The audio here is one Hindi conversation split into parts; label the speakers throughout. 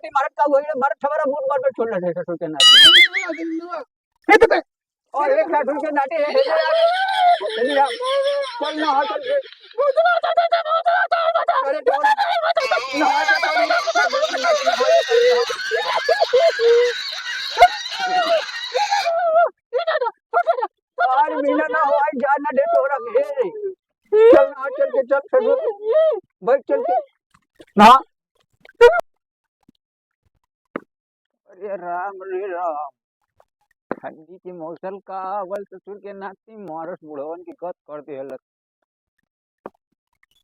Speaker 1: नाटी मारत का होई मारत ठबरा बूट मार पे छोड़ ले ससुर के नाटी और एक ससुर के नाटी है चल ना चल के अरे तो ना और मीना ना हो आई जान ना दे तोरा घेरे चल ना चल के चल ससुर बैठ चल के ना अरे राम रे राम ठंडी की मौसम का अव्वल ससुर के नाती मारस बुढ़वन की कत कर दे हलक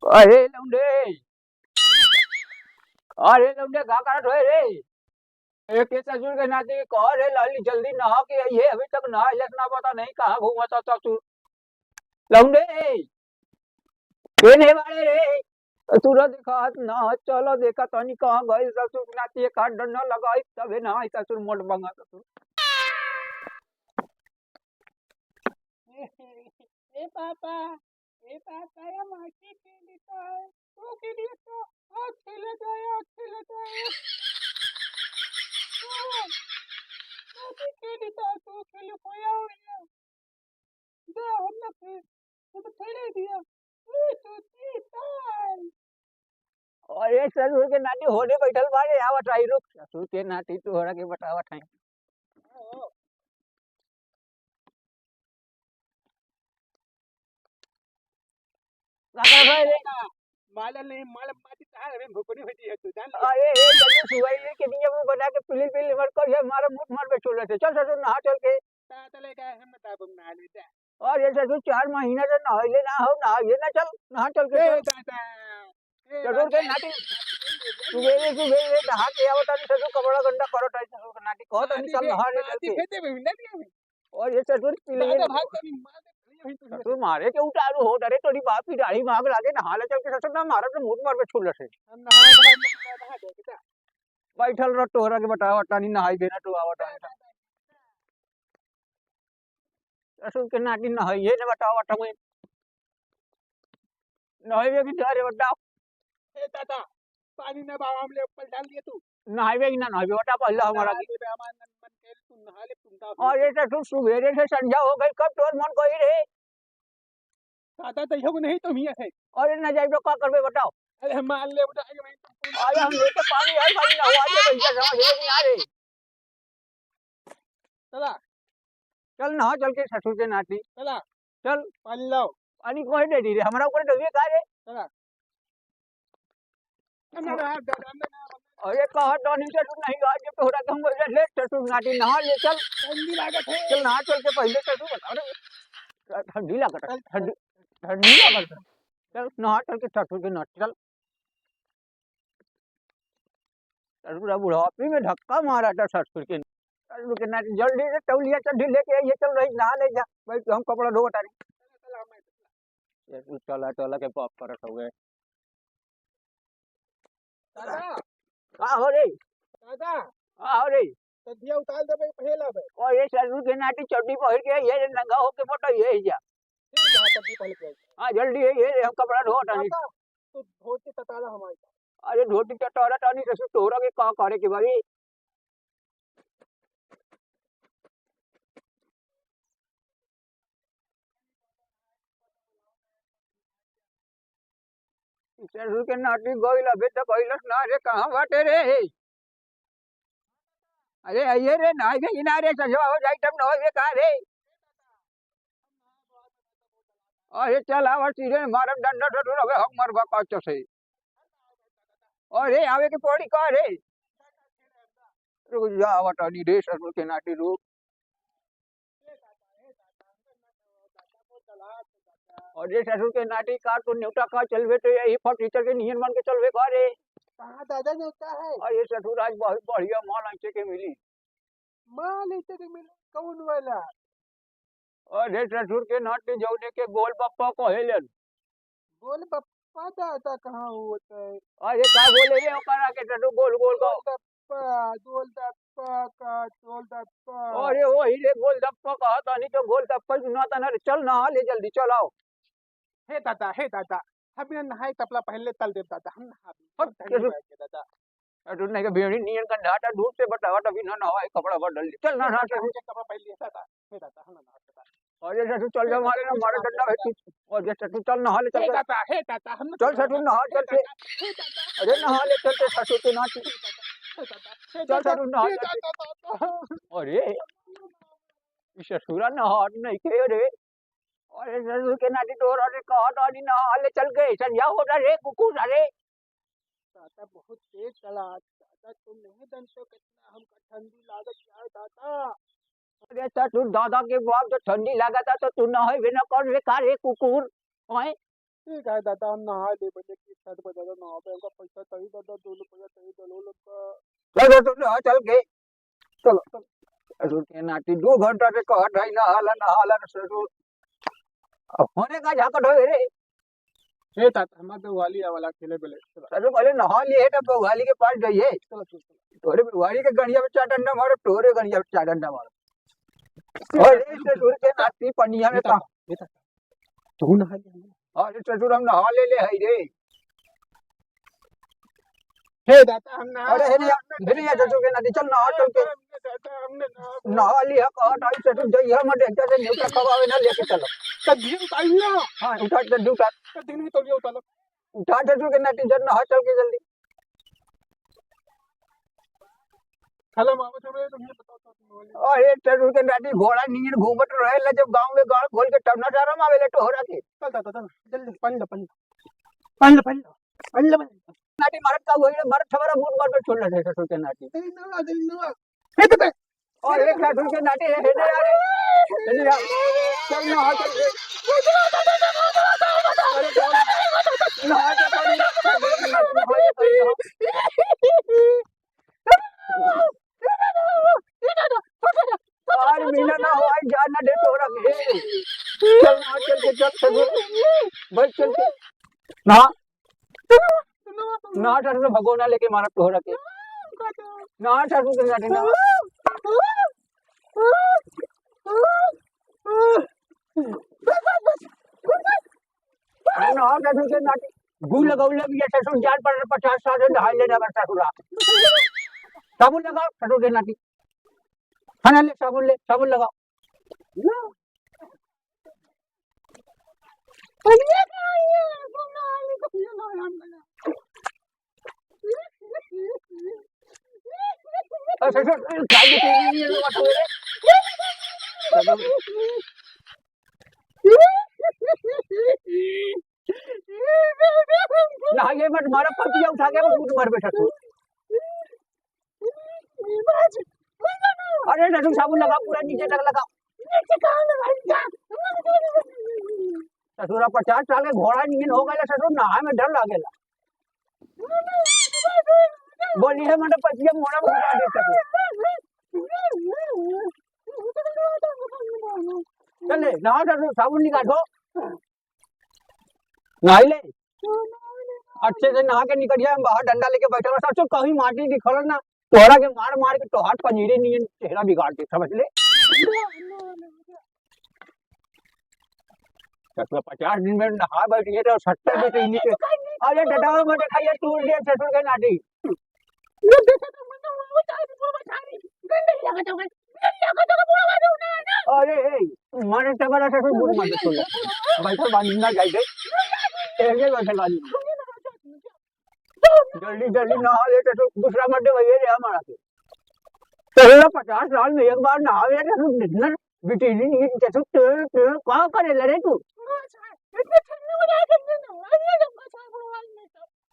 Speaker 1: अरे लौंडे का करत होए रे एक के ससुर के नाती कह रे लाली जल्दी नहा के आइए अभी तक नहा ना पता नहीं कहाँ घूमता ससुर लौंडे केने वाले रे तुरंत देखा ना चलो देखा तनी कहाँ गए ससुर के नाती एक हाथ डंडा लगाई तबे ना ससुर मोट बंगा ससुर
Speaker 2: ए पापा या मासी खेलता है तो खेलिए तो आज खेला जाए मासी खेलता है तो खेलो खोया हो गया दे हम फिर तो खेले दिया तो ताल
Speaker 1: अरे ससुर के नाती होने बैठल बारे आवत आई रुक ससुर के नाती तोहरा के बतावत है
Speaker 2: माला नहीं माला माटी तार में भुकड़ी होती है तू जान
Speaker 1: अरे हे जल्दी सुवाई के लिए वो बना के पिली पिली मर कर ये मारा मुठ मार पे छोड़ रहे चल ससुर नहा चल के
Speaker 2: चले गए हम बता बम नहा लेते
Speaker 1: और ये ससुर 4 महीना से नहाइले ना हो नहाइए ना चल नहा चल के ससुर के नाती सुबह नहा के आवत नहीं ससुर कपड़ा गंदा करत है ससुर के नाती कहत नहीं चल नहा ले चल के और ये ससुर पिली ससुर मारे के उतारू हो डरे तोरी बाप की दाढ़ी मांग लागे नहा ले चल के ससुर ना मारा तो मुठ मार पे छोड़ रहे
Speaker 2: हम नहा दे
Speaker 1: बैठल रह तोहरा के बतावा तानी नहाई देना तो आवत नहीं ससुर के नाती नहाइए ने बतावा तमे नहाइए की डरे बताओ
Speaker 2: ए दादा पानी में बाबा हमले ऊपर डाल दिए तू
Speaker 1: नहाइए कि ना नहाइए बता पहले हमारा की
Speaker 2: मन के तू नहा ले तुम
Speaker 1: और ये ससुर सुबेरे से संध्या हो गई कब तोर मन कोई रे
Speaker 2: दादा तो हो नहीं तुम ही है
Speaker 1: और न जाए तो क्या करबे बताओ
Speaker 2: अरे मान ले उठा के मैं तुमको
Speaker 1: अरे हम लेके पानी आई पानी नहवा दे भैया समझ नहीं आ रही
Speaker 2: चला
Speaker 1: चल नहा चल के ससुर के नाती
Speaker 2: चला
Speaker 1: चल
Speaker 2: पानी लाओ
Speaker 1: पानी कोई दे दी रे हमारा ऊपर डबिए का रे
Speaker 2: चला दादा
Speaker 1: अरे कहा तो नहीं ससुर नहीं आज तो हो रहा हम बोल ले ससुर नाती नहा ले चल
Speaker 2: ठंडी लागत है
Speaker 1: चल नहा चल के पहले ससुर बता रे ठंडी लागत ठंडी लागत चल नहा चल के ससुर के नाती चल ससुर बुढ़ापी में धक्का मारा था ससुर के नाती जल्दी से तौलिया चढ़ी लेके ये चल रही नहा ले जा भाई हम कपड़ा धो बता रहे तू चला चला के पाप करत हो गए
Speaker 2: दादा
Speaker 1: का हो रे
Speaker 2: दादा
Speaker 1: का हो रे
Speaker 2: तदिया उतार दे पहला बे
Speaker 1: और ये ससुर के नाती चड्डी पहन के ये नंगा होके फोटो ये जा
Speaker 2: तदी पहले के
Speaker 1: हां जल्दी ये हम कपड़ा धो हटा
Speaker 2: तू धोती तताला हमारी
Speaker 1: अरे धोती चटोरा टानी ससुर तोरा के का करे के बारी ससुर के नाती गोइल अबे तक गइलस ना रे कहां बाटे रे अरे आइए रे ना के किनारे सजवा हो जाई तब न का रे अरे चल आवा सीधे मारब डंडा ठठुर हवे हम मरबा काच से अरे आवे के पड़ी का रे रुक जा आवा टानी रे ससुर के नाती रुक और ये ससुर के नाटी का तो न्यूटा का चलवे तो यही फर्नीचर के नियन बन के चलवे का रे
Speaker 2: कहां दादा न्यूटा है
Speaker 1: और ये ससुर आज बहुत बढ़िया माल ऐसे के मिली
Speaker 2: माल ऐसे के मिली कौन वाला
Speaker 1: और ये ससुर के नाटी जौने के गोल पप्पा कहेलन
Speaker 2: गोल पप्पा दादा कहां होता है
Speaker 1: अरे का बोले रे ओकरा के ससुर गोल गोल का
Speaker 2: गोल दप्पा का गोल दप्पा
Speaker 1: अरे वो ही रे गोल दप्पा कहा था नहीं तो गोल दप्पा सुनाता ना चल नहा ले जल्दी चल आओ
Speaker 2: हे दादा हम नहाए तपला पहले तल देव दादा हम नहा
Speaker 1: दादा ससुर नहीं के भेड़ी नियन का नाटा दूर से बतावा तभी ना नहाए कपड़ा बदल ले चल ना ना ससुर
Speaker 2: कपड़ा पहन लिया था हे दादा हम ना
Speaker 1: अरे ससुर चल जा मारे ना मारे डंडा है तू और ये ससुर चल नहा ले चल
Speaker 2: हे दादा हम
Speaker 1: चल ससुर नहा चल के अरे नहा ले चल के ससुर तो ना चल ससुर नहा चल अरे इस ससुरा नहा नहीं के रे अरे ससुर के नाटी तोर अरे कहा तो नहा ले चल के संध्या हो रहा रे कुकुर अरे
Speaker 2: दादा बहुत तेज चला दादा तुम नहीं जानते कितना हमको ठंडी लागत यार दादा
Speaker 1: अरे ससुर दादा के बाप तो ठंडी लागत तो तू नहाए बिना कर रे का रे कुकुर ओए
Speaker 2: ठीक है दादा हम नहा ले बजे की छत पर दादा नहा पे हमका पैसा चाहिए दादा 2 रुपया चाहिए दलो लगा
Speaker 1: चल तू नहा चल के चलो ससुर के नाटी 2 घंटा से कहत है नहाला ससुर अब होने का झाकट हो रे
Speaker 2: हे दादा हमारे दिवाली वाला खेले बेले चलो
Speaker 1: ससुर पहले नहा लिए तब बउहाली के पास जाइए
Speaker 2: चलो
Speaker 1: तोरे बउहाली के गड़िया में 4 डंडा मारो तोरे गड़िया में 4 डंडा मारो अरे ससुर के नाटी पनिया में का
Speaker 2: तू नहा ले
Speaker 1: अरे ससुर हम नहा ले है रे
Speaker 2: हे दादा हम नहा
Speaker 1: अरे हे नहीं ससुर के नाटी चल नहा चल के
Speaker 2: दादा हमने
Speaker 1: नहा लिया कहत आई ससुर जइया मत एकटा से न्यूटा खवावे ना लेके चलो
Speaker 2: कभी उताइया
Speaker 1: हां उठा के उठा
Speaker 2: दिन ही तो लियो उतालो
Speaker 1: उठा ससुर के नाटी जन नहा चल के जल्दी
Speaker 2: हेलो मामा समय तुम ये बताओ तो
Speaker 1: अरे ससुर के नाटी घोड़ा नियन घूमत रहेला जब गांव में गाड़ खोल के तब ना शरम आवेले टोहरा के
Speaker 2: चल दादा चल जल्दी पन लो
Speaker 1: नाटी मारत का होई मारत खबरा बूट मार पे छोड़ ले ससुर के नाटी
Speaker 2: दिल नवा हे दादा
Speaker 1: और एक ससुर के नाटी है ने यार चल ना चल के अरे नहा के और बिना ना हो आई जान ना दे तोरा के चल ना चल के चल ससुर बस चल के ना ना ससुर भगोना लेके मारा तोहरा के ना ससुर के नाटी ना ना ससुर के नाटी गु लगौले भी ससुर जान पर 50 साल से ढाई लेना बस ससुरा साबुन लगाओ ससुर के नाटी खाना ले साबुन लगाओ ससुर खाई के नहीं लगा तो ना ये मत मारा पतिया उठा के बूट मार पे ससुर अरे ससुर साबुन लगा पूरा नीचे तक लगा ससुरा 50 साल के घोड़ा नहीं हो गया ससुर नहा में डर लागेला बोली है मतलब पतिया मोड़ा घुमा दे ससुर चले नहा ससुर साबुन निकालो नहाई ले अच्छे से नहा के निकल गया बाहर डंडा लेके बैठा ससुर कहीं माटी दिखल ना तोहरा के मार के तो हाथ पनीरे नहीं चेहरा बिगाड़ दे समझ ले 50 दिन में नहा बैठिए तो 70 दिन के नीचे अरे डटावा मत खाइए टूट गया ससुर के नाटी अरे मारे टबरा ससुर बुढ़ मत छोड़ बैठल बांधी ना जाए ऐसे बैठल बांधी जल्दी नहा ले तो दूसरा मत भैया रे हमारा के तो 50 साल में एक बार नहावे तो इतना बिटिनी नहीं तो कहां करे लड़े तू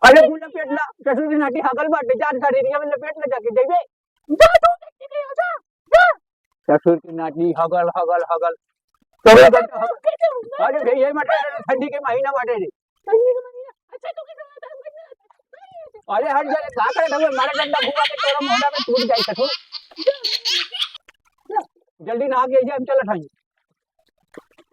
Speaker 1: अरे गुला पेटला ससुर की नाटी हगल बाटे 4 शरीरिया में लपेट ले जाके देबे ससुर की नाटी हगल अरे भैया मत ठंडी के महीना बाटे रे अरे हर जगह का करे मारे डंडा घुमा के तोरा मोहरा में टूट जाई ससुर जल्दी नहा के हम चल ठाई